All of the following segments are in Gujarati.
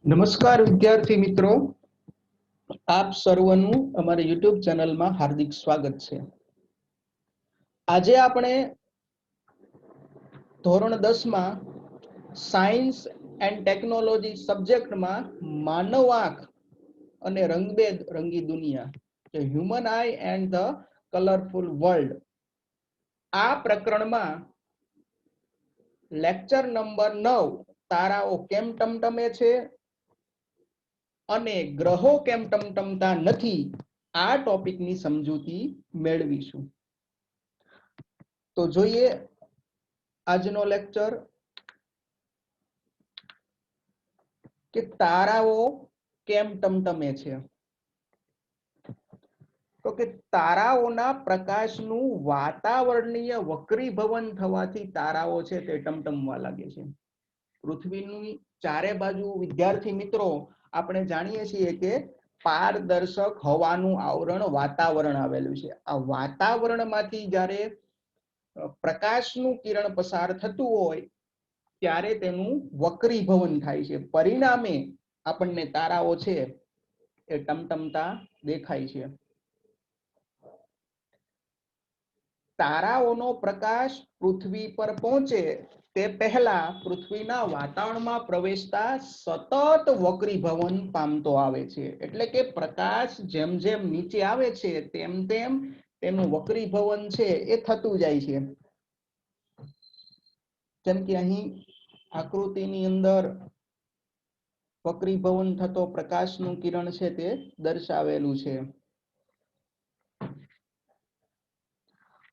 નમસ્કાર વિદ્યાર્થી મિત્રો, આપ સર્વનું અમારી યુટ્યુબ ચેનલમાં હાર્દિક સ્વાગત છે। આજે આપણે ધોરણ 10 માં સાયન્સ એન્ડ ટેકનોલોજી સબ્જેક્ટમાં માનવ આંખ અને રંગબેદ રંગી દુનિયા, human I and the colourful world, આ પ્રકરણમાં લેક્ચર નંબર 9 તારાઓ કેમ ટમટમે છે અને ગ્રહો કેમ ટમટમતા નથી, આ ટોપિકની સમજૂતી મેળવીશું। તો જોઈએ આજનો લેક્ચર કે તારાઓ કેમ ટમટમે છે। તો કે તારાઓના પ્રકાશનું વાતાવરણીય વક્રીભવન થવાથી તારાઓ છે તે ટમટમવા લાગે છે। પૃથ્વીની ચારે બાજુ વિદ્યાર્થી મિત્રો આપણે જાણીએ છીએ કે પારદર્શક હવાનું આવરણ વાતાવરણ આવેલું છે। આ વાતાવરણમાંથી જ્યારે પ્રકાશનું કિરણ પસાર થતું હોય ત્યારે તેનું વક્રીભવન થાય છે, પરિણામે આપણને તારાઓ છે એ ટમટમતા દેખાય છે। તારાઓનો પ્રકાશ પૃથ્વી પર પહોંચે તે પહેલા પૃથ્વીના વાતાવરણમાં પ્રવેશતા સતત વક્રીભવન પામતો આવે છે, એટલે કે પ્રકાશ જેમ જેમ નીચે આવે છે તેમ તેમ તેનું વક્રીભવન છે એ થતું જાય છે। જેમ કે અહીં આકૃતિની અંદર વક્રીભવન થતો પ્રકાશનું કિરણ છે તે દર્શાવેલું છે।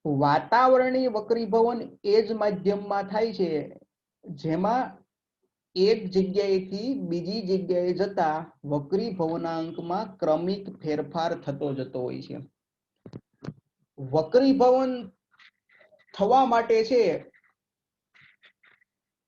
વાતાવરણીય વક્રીભવન એ જ માધ્યમમાં થાય છે જેમાં એક જગ્યાએથી બીજી જગ્યાએ જતા વક્રીભવનાંકમાં ક્રમિક ફેરફાર થતો જતો હોય છે। વક્રીભવન થવા માટે છે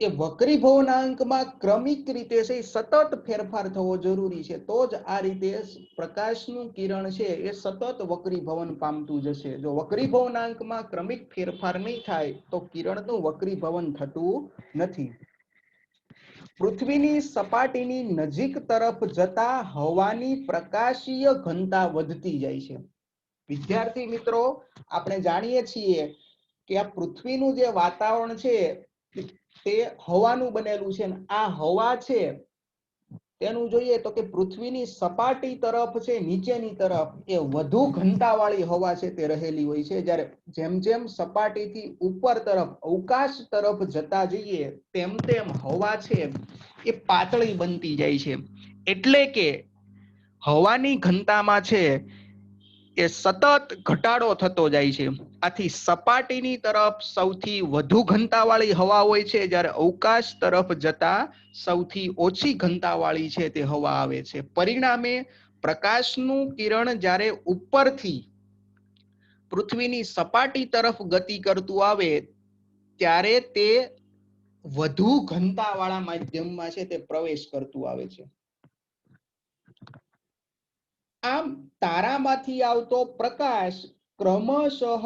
કે વક્રીભવનાંકમાં ક્રમિક રીતે સતત ફેરફાર થવો જરૂરી છે, તો જ આ રીતે પ્રકાશનું કિરણ છે એ સતત વક્રીભવન પામતું જશે। જો વક્રીભવનાંકમાં ક્રમિક ફેરફાર નહીં થાય તો કિરણનું વક્રીભવન થતું નથી। પૃથ્વીની સપાટીની નજીક તરફ જતા હવાની પ્રકાશીય ઘનતા વધતી જાય છે। વિદ્યાર્થી મિત્રો, આપણે જાણીએ છીએ કે આ પૃથ્વીનું જે વાતાવરણ છે તે હવાનું બનેલું છે, આ હવા છે તેનું જોઈએ તો કે પૃથ્વીની સપાટી તરફ છે નીચેની તરફ એ વધુ ઘનતાવાળી હવા છે તે રહેલી હોય છે, જ્યારે જેમ જેમ સપાટીથી ઉપર તરફ અવકાશ તરફ જતા જઈએ તેમ તેમ હવા છે એ પાતળી બનતી જાય છે, એટલે કે હવાની ઘનતામાં છે એ સતત ઘટાડો થતો જાય છે। આથી સપાટીની તરફ સૌથી વધુ ઘનતાવાળી હવા હોય છે, જ્યારે અવકાશ તરફ જતા સૌથી ઓછી ઘનતાવાળી છે તે હવા આવે છે। પરિણામે પ્રકાશનું કિરણ જ્યારે ઉપરથી પૃથ્વીની સપાટી તરફ ગતિ કરતું આવે ત્યારે તે વધુ ઘનતાવાળા માધ્યમમાં છે તે પ્રવેશ કરતું આવે છે। આમ તારામાંથી આવતો પ્રકાશ ક્રમશઃ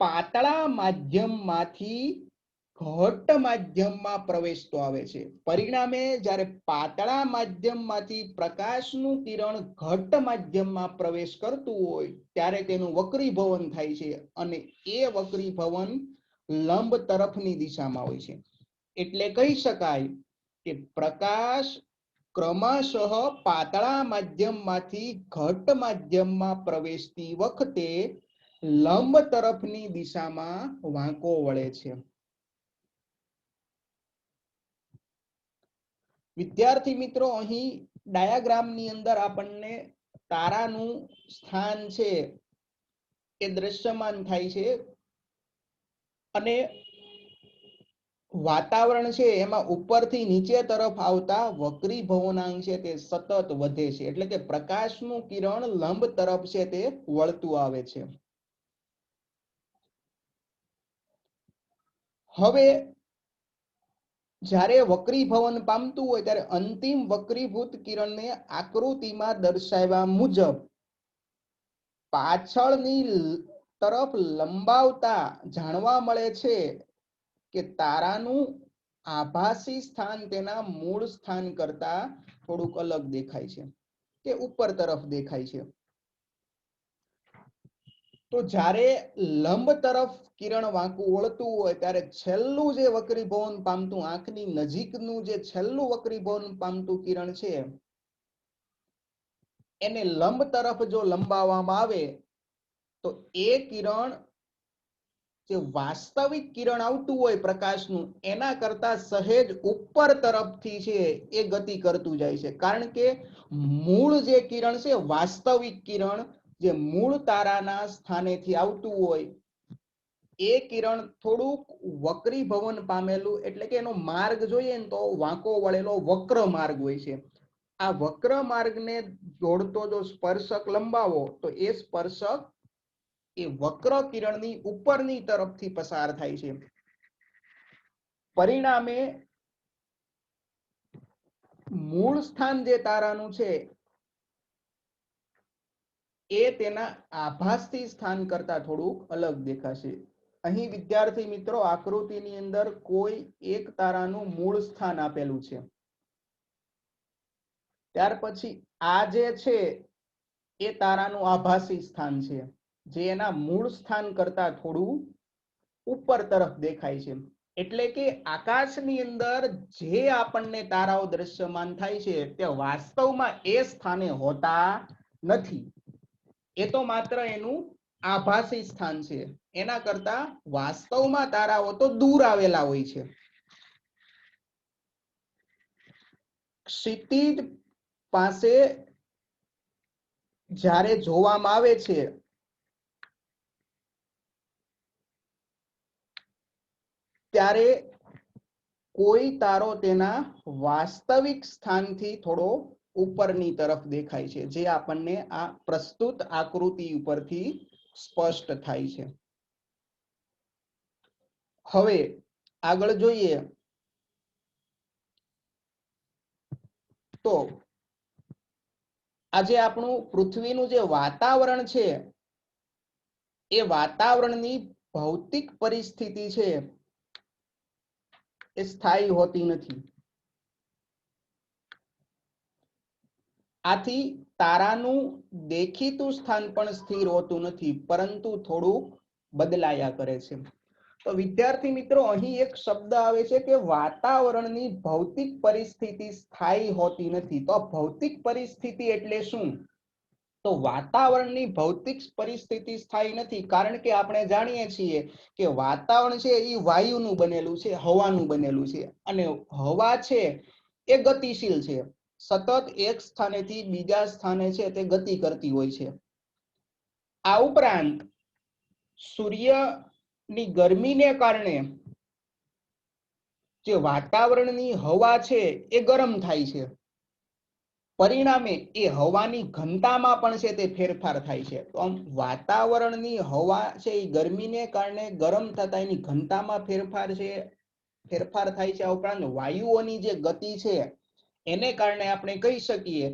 પાતળા માધ્યમમાંથી ઘટ્ટ માધ્યમમાં પ્રવેશતો આવે છે। પરિણામે જ્યારે પાતળા માધ્યમમાંથી પ્રકાશનું કિરણ ઘટ્ટ માધ્યમમાં પ્રવેશ કરતું હોય ત્યારે તેનું વક્રીભવન થાય છે, અને એ વક્રીભવન લંબ તરફની દિશામાં હોય છે। એટલે કહી શકાય કે પ્રકાશ ક્રમશઃ પાતળા માધ્યમમાંથી ઘટ્ટ માધ્યમમાં પ્રવેશતી વખતે લંબ તરફની દિશામાં વાંકો વળે છે। વિદ્યાર્થી મિત્રો, અહીં ડાયાગ્રામની અંદર આપણને તારાનું સ્થાન છે એ દ્રશ્યમાન થાય છે, અને વાતાવરણ છે એમાં ઉપરથી નીચે તરફ આવતા વક્રીભવનાંક છે તે સતત વધે છે, એટલે કે પ્રકાશનું કિરણ લંબ તરફ છે તે વળતું આવે છે। હવે જ્યારે વક્રીભવન પામતું હોય ત્યારે અંતિમ વક્રીભૂત કિરણને આકૃતિમાં દર્શાવ્યા મુજબ પાછળની તરફ લંબાવતા જાણવા મળે છે કે તારાનું આભાસી સ્થાન તેના મૂળ સ્થાન કરતા થોડુંક અલગ દેખાય છે કે ઉપર તરફ દેખાય છે. તો જ્યારે લંબ તરફ કિરણ વાંકું વળતું હોય ત્યારે છેલ્લું જે વક્રીભવન પામતું આંખની નજીકનું જે છેલ્લું વક્રીભવન પામતું કિરણ છે એને લંબ તરફ જો લંબાવવામાં આવે તો એ કિરણ જે વાસ્તવિક કિરણ આવતું હોય પ્રકાશનું એના કરતા સહેજ ઉપર તરફથી છે એ ગતિ કરતું જાય છે. કારણ કે મૂળ જે કિરણ છે વાસ્તવિક કિરણ જે મૂળ તારાના સ્થાનેથી આવતું હોય એ કિરણ થોડુંક વક્રીભવન પામેલું, એટલે કે એનો માર્ગ જોઈએ ને તો વાંકો વળેલો વક્ર માર્ગ હોય છે. આ વક્ર માર્ગને જોડતો જો સ્પર્શક લંબાવો તો એ સ્પર્શક એ વક્ર કિરણની ઉપરની તરફથી પસાર થાય છે. પરિણામે મૂળ સ્થાન જે તારાનું છે એ તેના આભાસી સ્થાન કરતા થોડુંક અલગ દેખાશે. અહીં વિદ્યાર્થી મિત્રો આકૃતિની અંદર કોઈ એક તારાનું મૂળ સ્થાન આપેલું છે. ત્યાર પછી આ જે છે એ તારાનું આભાસી સ્થાન છે જે એના મૂળ સ્થાન કરતા થોડું ઉપર તરફ દેખાય છે. એટલે કે આકાશની અંદર જે આપણને તારાઓ દ્રશ્યમાન થાય છે તે વાસ્તવમાં એ સ્થાને હોતા નથી. એ તો માત્ર એનું આભાસી સ્થાન છે. એના કરતા વાસ્તવમાં તારાઓ તો દૂર આવેલા હોય છે. ક્ષિતિજ પાસે જ્યારે જોવામાં આવે છે ત્યારે કોઈ તારો તેના વાસ્તવિક સ્થાનથી થોડો ઉપરની તરફ દેખાય છે, જે આપણને આ પ્રસ્તુત આકૃતિ ઉપરથી સ્પષ્ટ થાય છે. હવે આગળ જોઈએ તો આજે આપણું પૃથ્વીનું જે વાતાવરણ છે એ વાતાવરણની ભૌતિક પરિસ્થિતિ છે એ સ્થાયી હોતી નથી. આથી તારાનું દેખીતું સ્થાન પણ સ્થિર હોતું નથી, પરંતુ થોડું બદલાયા કરે છે. તો વિદ્યાર્થી મિત્રો અહીં એક શબ્દ આવે છે કે વાતાવરણની ભૌતિક પરિસ્થિતિ સ્થાયી હોતી નથી. તો ભૌતિક પરિસ્થિતિ એટલે શું? તો વાતાવરણની ભૌતિક પરિસ્થિતિ સ્થાયી નથી, કારણ કે આપણે જાણીએ છીએ કે વાતાવરણ છે એ વાયુનું બનેલું છે, હવાનું બનેલું છે, અને હવા છે એ ગતિશીલ છે. સતત એક સ્થાનેથી બીજા સ્થાને છે તે ગતિ કરતી હોય છે. આ ઉપરાંત સૂર્યની ગરમીને કારણે જે વાતાવરણની હવા છે એ ગરમ થાય છે. પરિણામે એ હવાની ઘનતામાં પણ છે તે ફેરફાર થાય છે. તો આમ વાતાવરણની હવા છે એ ગરમીને કારણે ગરમ થતા એની ઘનતામાં ફેરફાર થાય છે. આ ઉપરાંત વાયુઓની જે ગતિ છે એને કારણે આપણે કહી શકીએ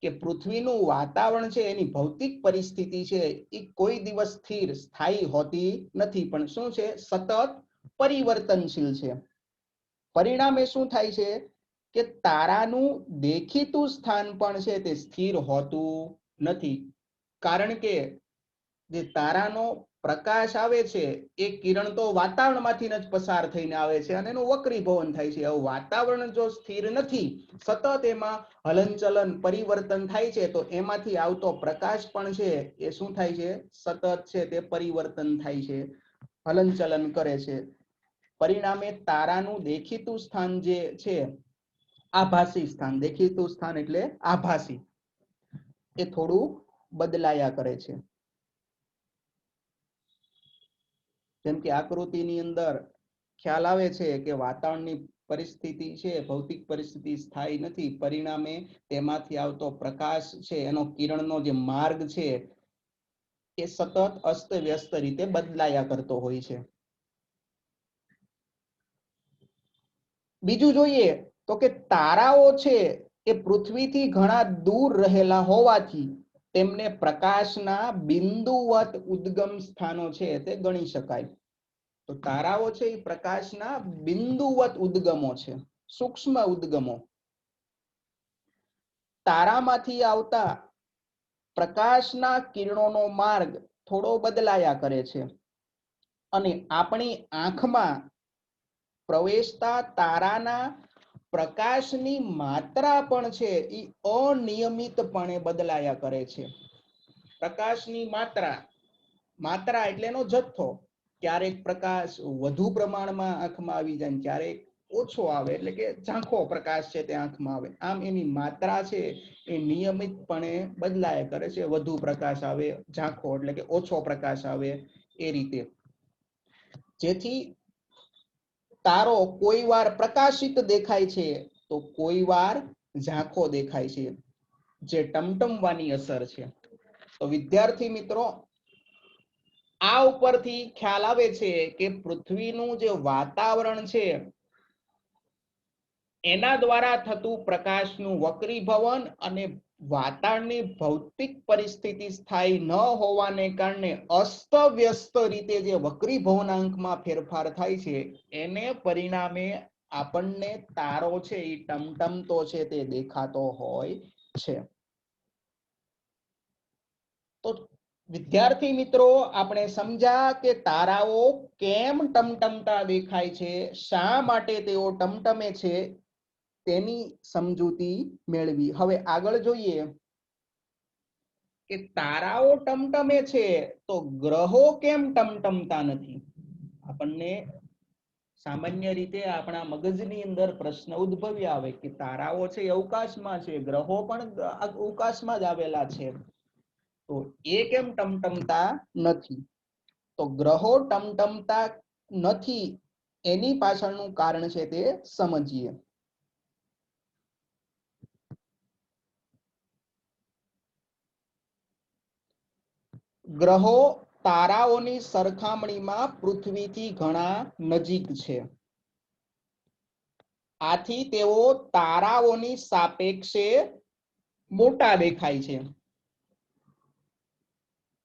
કે પૃથ્વીનું વાતાવરણ છે એની ભૌતિક પરિસ્થિતિ છે એ કોઈ દિવસ સ્થિર સ્થાયી હોતી નથી, પણ શું છે? સતત પરિવર્તનશીલ છે. પરિણામે શું થાય છે કે તારાનું દેખીતું સ્થાન પણ છે તે સ્થિર હોતું નથી. કારણ કે જે તારાનો પ્રકાશ આવે છે એ કિરણ તો વાતાવરણમાંથી જ પસાર થઈને આવે છે અને એનું વક્રીભવન થાય છે. હવે વાતાવરણ જો સ્થિર નથી, સતત એમાં હલનચલન પરિવર્તન થાય છે, તો એમાંથી આવતો પ્રકાશ પણ છે એ શું થાય છે? સતત છે તે પરિવર્તન થાય છે, હલનચલન કરે છે. પરિણામે તારાનું દેખીતું સ્થાન જે છે આભાસી સ્થાન, દેખીતું સ્થાન એટલે આભાસી, એ થોડું બદલાયા કરે છે. જેમ કે આકૃતિની અંદર ખ્યાલ આવે છે કે વાતાવરણની પરિસ્થિતિ છે, ભૌતિક પરિસ્થિતિ સ્થાયી નથી. પરિણામે તેમાંથી આવતો પ્રકાશ છે એનો કિરણનો જે માર્ગ છે એ સતત અસ્ત વ્યસ્ત રીતે બદલાયા કરતો હોય છે. બીજું જોઈએ તો કે તારાઓ છે એ પૃથ્વીથી ઘણા દૂર રહેલા હોવાથી તેમને પ્રકાશના બિંદુવત ઉદ્ગમ સ્થાનો છે તે ગણી શકાય. તો તારાઓ છે એ પ્રકાશના બિંદુવત ઉદ્ગમો છે, સૂક્ષ્મ ઉદ્ગમો. તારામાંથી આવતા પ્રકાશના કિરણોનો માર્ગ થોડો બદલાયા કરે છે અને આપણી આંખમાં પ્રવેશતા તારાના પ્રકાશની માત્રા પણ છે એ અનિયમિતપણે બદલાયા કરે છે. પ્રકાશની માત્રા એટલે એનો જથ્થો. ક્યારેક પ્રકાશ વધુ પ્રમાણમાં આંખમાં આવી જાય, ક્યારેક ઓછો આવે, એટલે કે ઝાંખો પ્રકાશ છે તે આંખમાં આવે. આમ એની માત્રા છે એ નિયમિતપણે બદલાયા કરે છે. વધુ પ્રકાશ આવે, ઝાંખો એટલે કે ઓછો પ્રકાશ આવે, એ રીતે. જેથી તારો કોઈ વાર પ્રકાશિત દેખાય છે તો કોઈ વાર ઝાંખો દેખાય છે, જે ટમટમવાની અસર છે. તો વિદ્યાર્થી મિત્રો, આ ઉપરથી ખ્યાલ આવે છે કે પૃથ્વીનું જે વાતાવરણ છે એના દ્વારા થતું પ્રકાશનું વક્રીભવન અને વાતાવરણની ભૌતિક પરિસ્થિતિ સ્થાયી ન હોવાને કારણે અસ્તવ્યસ્ત રીતે જે વક્રીભવનાંકમાં ફેરફાર થાય છે એને પરિણામે આપણને તારો છે એ ટમટમતો છે તે દેખાતો હોય છે. તો વિદ્યાર્થી મિત્રો, આપણે સમજ્યા કે તારાઓ કેમ ટમટમતા દેખાય છે, શા માટે તેઓ ટમટમે છે, તેની સમજૂતી મેળવી. હવે આગળ જોઈએ કે તારાઓ ટમટમે છે તો ગ્રહો કેમ ટમટમતા નથી. આપણને સામાન્ય રીતે આપણા મગજની અંદર પ્રશ્ન ઉદ્ભવ્યા આવે કે તારાઓ છે અવકાશમાં છે, ગ્રહો પણ અવકાશમાં જ આવેલા છે, તો એ કેમ ટમટમતા નથી. તો ગ્રહો ટમટમતા નથી એની પાછળનું કારણ છે તે સમજીએ. ગ્રહો તારાઓની સરખામણીમાં પૃથ્વીથી ઘણા નજીક છે. આથી તેઓ તારાઓની સાપેક્ષે મોટા દેખાય છે.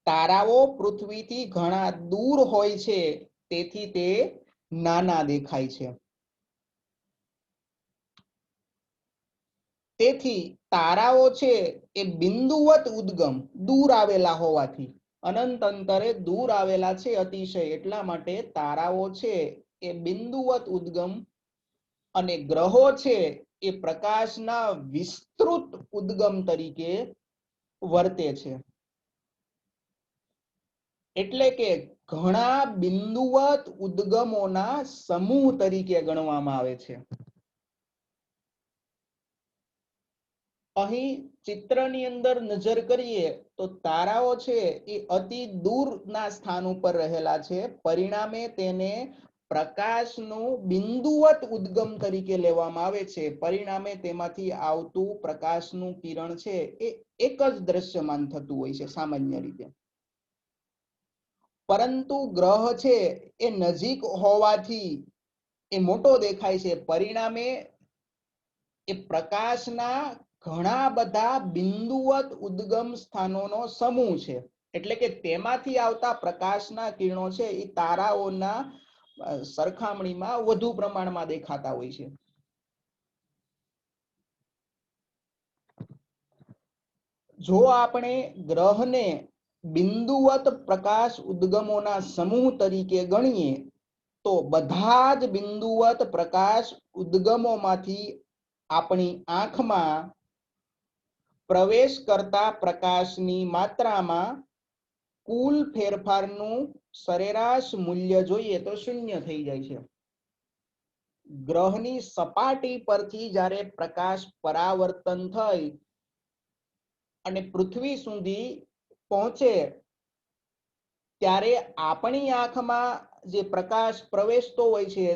તારાઓ પૃથ્વીથી ઘણા દૂર હોય છે, તેથી તે નાના દેખાય છે. તેથી તારાઓ છે એ બિંદુવત ઉદ્ગમ, દૂર આવેલા હોવાથી, અનંત અંતરે દૂર આવેલા છે અતિશય, એટલા માટે તારાઓ છે એ બિંદુવત ઉદ્ગમ અને ગ્રહો છે એ પ્રકાશના વિસ્તૃત ઉદ્ગમ તરીકે વર્તે છે. એટલે કે ઘણા બિંદુવત ઉદ્ગમોના સમૂહ તરીકે ગણવામાં આવે છે. અહીં ચિત્રની અંદર નજર કરીએ તો તારાઓ છે એ અતિ દૂરના સ્થાન ઉપર રહેલા છે, પરિણામે તેને પ્રકાશનું બિંદુવત ઉદ્ગમ તરીકે લેવામાં આવે છે. પરિણામે તેમાંથી આવતું પ્રકાશનું કિરણ છે એ એક જ દ્રશ્યમાન થતું હોય છે સામાન્ય રીતે. પરંતુ ગ્રહ છે એ નજીક હોવાથી એ મોટો દેખાય છે, પરિણામે એ પ્રકાશના ઘણા બધા બિંદુવત ઉદ્ગમ સ્થાનોનો સમૂહ છે. એટલે કે તેમાંથી આવતા પ્રકાશના કિરણો છે એ તારાઓના સરખામણીમાં વધુ પ્રમાણમાં દેખાતા હોય છે. જો આપણે ગ્રહને બિંદુવત પ્રકાશ ઉદ્ગમોના સમૂહ તરીકે ગણીએ તો બધા જ બિંદુવત પ્રકાશ ઉદ્ગમોમાંથી આપણી આંખમાં પ્રવેશ કરતા પ્રકાશની માત્રામાં કુલ ફેરફારનું સરેરાશ મૂલ્ય જોઈએ તો 0 થઈ જાય છે. ગ્રહની સપાટી પરથી જ્યારે પ્રકાશ પરાવર્તન થઈ અને પૃથ્વી સુધી પહોંચે ત્યારે આપણી આંખમાં જે પ્રકાશ પ્રવેશતો હોય છે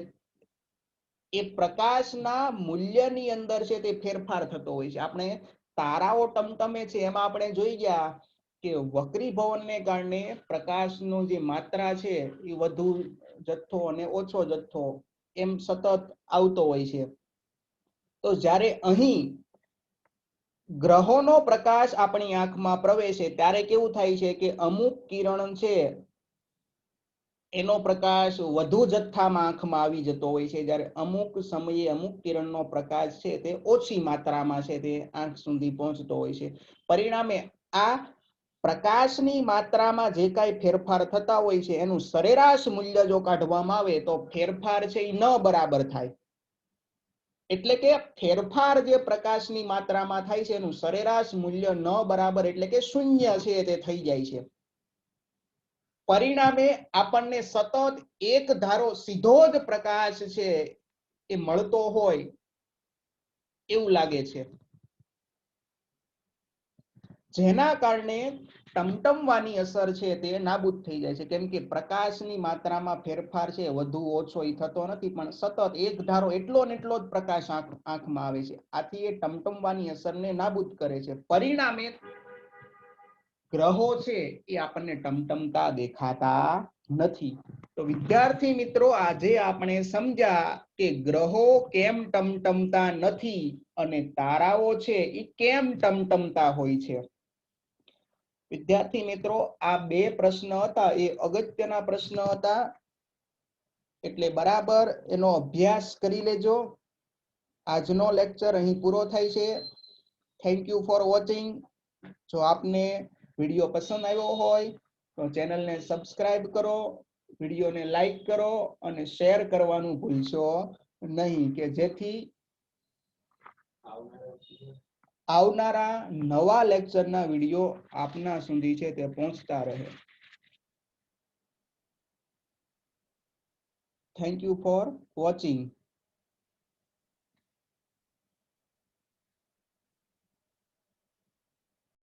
એ પ્રકાશના મૂલ્યની અંદર છે તે ફેરફાર થતો હોય છે. આપણે તારાઓ ટમટમે છે એમાં આપણે જોઈ ગયા કે વક્રીભવનને કારણે પ્રકાશનો જે માત્રા છે એ વધુ જથ્થો અને ઓછો જથ્થો એમ સતત આવતો હોય છે. તો જ્યારે અહીં ગ્રહોનો પ્રકાશ આપણી આંખમાં પ્રવેશે ત્યારે કેવું થાય છે કે અમુક કિરણ છે એનો પ્રકાશ વધુ જથ્થામાં આંખમાં આવી જતો હોય છે, જ્યારે અમુક સમયે અમુક કિરણનો પ્રકાશ છે તે ઓછી માત્રામાં છે તે આંખ સુધી પહોંચતો હોય છે. પરિણામે આ પ્રકાશની માત્રામાં જે કાંઈ ફેરફાર થતા હોય છે એનું સરેરાશ મૂલ્ય જો કાઢવામાં આવે તો ફેરફાર છે એ ન બરાબર થાય. એટલે કે ફેરફાર જે પ્રકાશની માત્રામાં થાય છે એનું સરેરાશ મૂલ્ય ન બરાબર એટલે કે શૂન્ય છે તે થઈ જાય છે. પરિણામે આપણને સતત એક ધારો સીધો જ પ્રકાશ છે એ મળતો હોય એવું લાગે છે, જેના કારણે ટમટમવાની અસર છે તે નાબૂદ થઈ જાય છે. કેમ કે પ્રકાશની માત્રામાં ફેરફાર છે વધુ ઓછો એ થતો નથી, પણ સતત એક ધારો એટલો ને એટલો જ પ્રકાશ આંખમાં આવે છે. આથી એ ટમટમવાની અસરને નાબૂદ કરે છે. પરિણામે ગ્રહો છે એ આપણને ટમટમતા દેખાતા નથી. તો વિદ્યાર્થી મિત્રો, આજે આપણે સમજ્યા કે ગ્રહો કેમ ટમટમતા નથી અને તારાઓ છે એ કેમ ટમટમતા હોય છે. વિદ્યાર્થી મિત્રો, આ બે પ્રશ્ન હતા એ અગત્યના પ્રશ્ન હતા, એટલે બરાબર એનો અભ્યાસ કરી લેજો. આજનો લેક્ચર અહીં પૂરો થાય છે. Thank you for watching. જો આપને વિડીયો પસંદ આવ્યો હોય તો ચેનલને સબસ્ક્રાઇબ કરો, વિડીયોને લાઈક કરો અને શેર કરવાનું ભૂલશો નહીં, કે જેથી આવનારા નવા લેક્ચરના વિડીયો આપના સુધી છે તે પહોંચતા રહે. Thank you for watching.